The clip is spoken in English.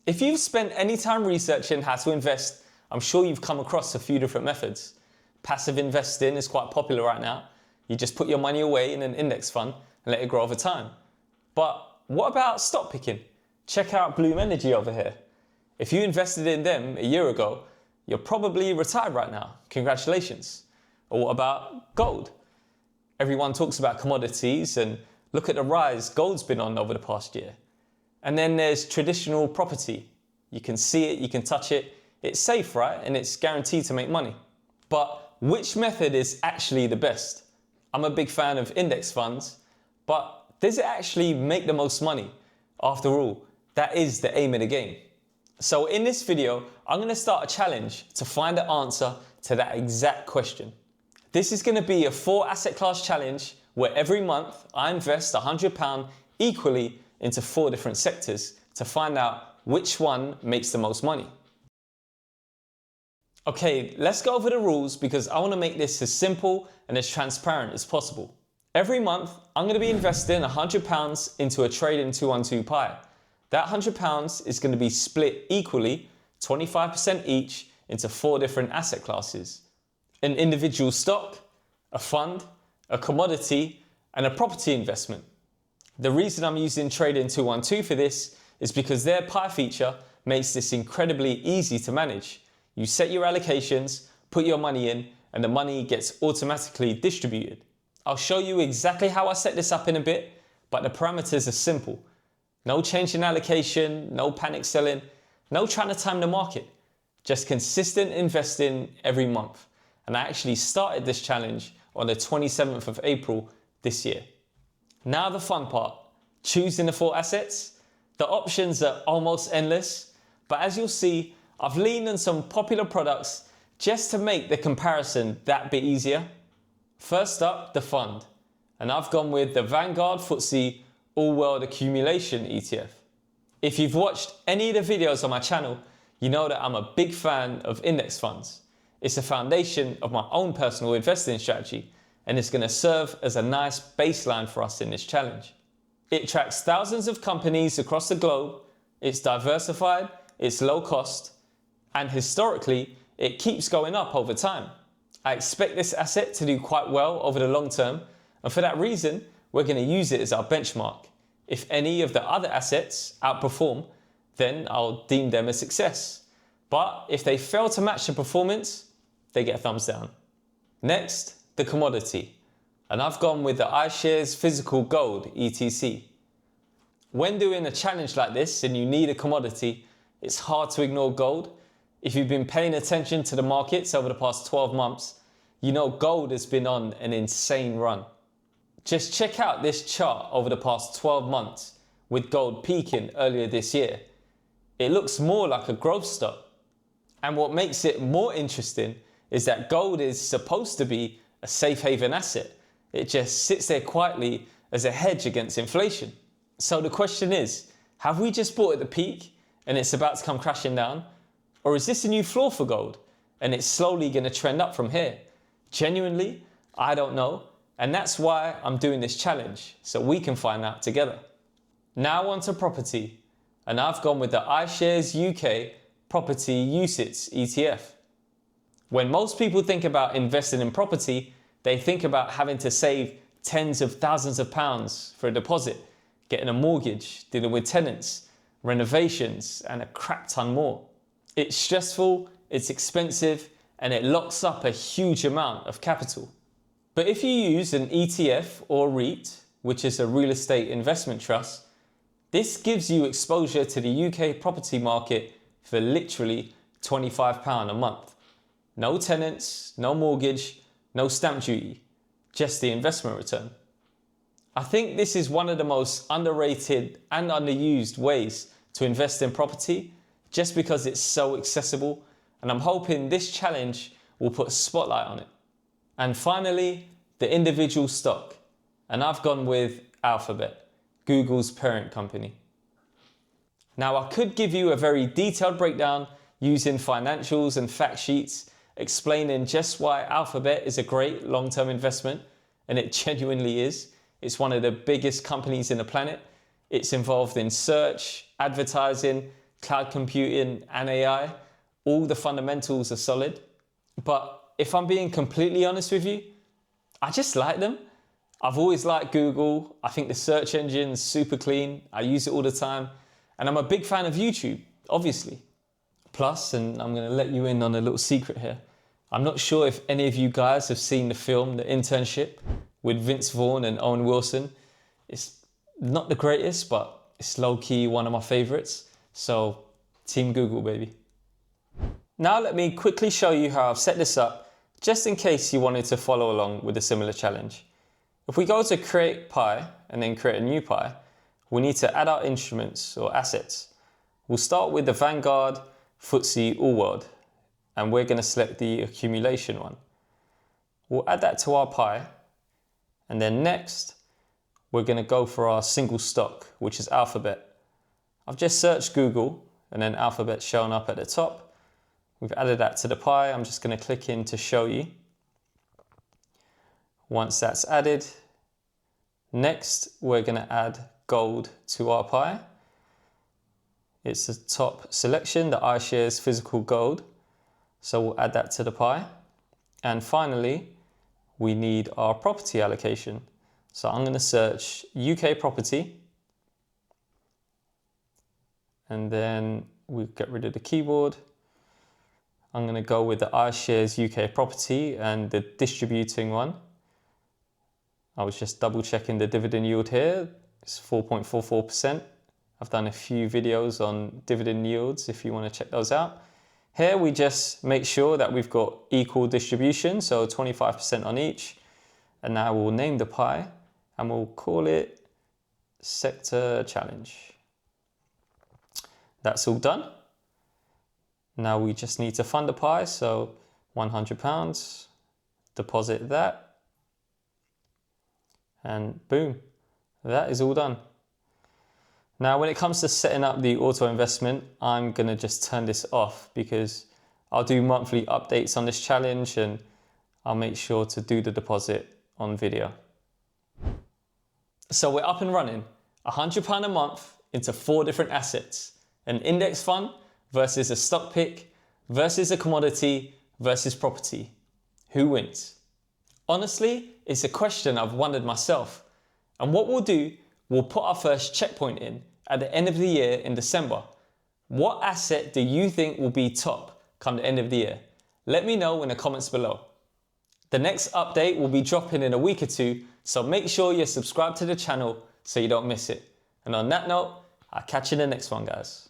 If you've spent any time researching how to invest, I'm sure you've come across a few different methods. Passive investing is quite popular right now. You just put your money away in an index fund and let it grow over time. But what about stock picking? Check out Bloom Energy over here. If you invested in them a year ago, you're probably retired right now. Congratulations. Or what about gold? Everyone talks about commodities and look at the rise gold's been on over the past year. And then there's traditional property. You can see it, you can touch it. It's safe, right? And it's guaranteed to make money. But which method is actually the best? I'm a big fan of index funds, but does it actually make the most money? After all, that is the aim of the game. So in this video, I'm going to start a challenge to find the answer to that exact question. This is going to be a 4 asset class challenge where every month I invest £100 equally into 4 different sectors to find out which one makes the most money. Okay, let's go over the rules because I want to make this as simple and as transparent as possible. Every month, I'm going to be investing £100 into a trading 212 pie. That £100 is going to be split equally, 25% each, into 4 different asset classes. An individual stock, a fund, a commodity, and a property investment. The reason I'm using Trading 212 for this is because their pie feature makes this incredibly easy to manage. You set your allocations, put your money in, and the money gets automatically distributed. I'll show you exactly how I set this up in a bit, but the parameters are simple. No change in allocation, no panic selling, no trying to time the market. Just consistent investing every month. And I actually started this challenge on the 27th of April this year. Now the fun part, choosing the 4 assets. The options are almost endless, but as you'll see, I've leaned on some popular products just to make the comparison that bit easier. First up, the fund, and I've gone with the Vanguard FTSE All World Accumulation ETF. If you've watched any of the videos on my channel, you know that I'm a big fan of index funds. It's the foundation of my own personal investing strategy, and it's going to serve as a nice baseline for us in this challenge. It tracks thousands of companies across the globe, it's diversified, it's low cost, and historically, it keeps going up over time. I expect this asset to do quite well over the long term, and for that reason, we're going to use it as our benchmark. If any of the other assets outperform, then I'll deem them a success. But if they fail to match the performance, they get a thumbs down. Next, the commodity, and I've gone with the iShares Physical Gold ETC. When doing a challenge like this and you need a commodity, it's hard to ignore gold. If you've been paying attention to the markets over the past 12 months, you know gold has been on an insane run. Just check out this chart over the past 12 months with gold peaking earlier this year. It looks more like a growth stock. And what makes it more interesting is that gold is supposed to be a safe haven asset. It just sits there quietly as a hedge against inflation. So the question is, have we just bought at the peak and it's about to come crashing down? Or is this a new floor for gold and it's slowly going to trend up from here? Genuinely, I don't know. And that's why I'm doing this challenge, so we can find out together. Now on to property, and I've gone with the iShares UK Property UCITS ETF. When most people think about investing in property, they think about having to save tens of thousands of pounds for a deposit, getting a mortgage, dealing with tenants, renovations, and a crap ton more. It's stressful, it's expensive, and it locks up a huge amount of capital. But if you use an ETF or REIT, which is a real estate investment trust, this gives you exposure to the UK property market for literally £25 a month. No tenants, no mortgage, no stamp duty, just the investment return. I think this is one of the most underrated and underused ways to invest in property just because it's so accessible, and I'm hoping this challenge will put a spotlight on it. And finally, the individual stock, and I've gone with Alphabet, Google's parent company. Now I could give you a very detailed breakdown using financials and fact sheets explaining just why Alphabet is a great long-term investment, and it genuinely is. It's one of the biggest companies in the planet. It's involved in search, advertising, cloud computing and AI, all the fundamentals are solid. But if I'm being completely honest with you, I just like them. I've always liked Google. I think the search engine's super clean. I use it all the time. And I'm a big fan of YouTube, obviously. Plus, and I'm gonna let you in on a little secret here, I'm not sure if any of you guys have seen the film, The Internship, with Vince Vaughn and Owen Wilson. It's not the greatest, but it's low-key one of my favorites. So, Team Google, baby. Now let me quickly show you how I've set this up, just in case you wanted to follow along with a similar challenge. If we go to create pie and then create a new pie, we need to add our instruments or assets. We'll start with the Vanguard, FTSE, All World, and we're going to select the accumulation one. We'll add that to our pie, and then next, we're going to go for our single stock, which is Alphabet. I've just searched Google, and then Alphabet's shown up at the top. We've added that to the pie. I'm just going to click in to show you. Once that's added, next we're going to add gold to our pie. It's the top selection, the iShares physical gold. So we'll add that to the pie. And finally, we need our property allocation. So I'm going to search UK property. And then we get rid of the keyboard. I'm going to go with the iShares UK property and the distributing one. I was just double checking the dividend yield here. It's 4.44%. I've done a few videos on dividend yields if you want to check those out. Here we just make sure that we've got equal distribution, so 25% on each. And now we'll name the pie and we'll call it Sector Challenge. That's all done. Now we just need to fund the pie, so £100, deposit that, and boom, that is all done. Now when it comes to setting up the auto investment, I'm gonna just turn this off because I'll do monthly updates on this challenge and I'll make sure to do the deposit on video. So we're up and running, £100 a month into 4 different assets, an index fund, versus a stock pick, versus a commodity, versus property. Who wins? Honestly, it's a question I've wondered myself. And what we'll do, we'll put our first checkpoint in at the end of the year in December. What asset do you think will be top come the end of the year? Let me know in the comments below. The next update will be dropping in a week or 2, so make sure you're subscribed to the channel so you don't miss it. And on that note, I'll catch you in the next one, guys.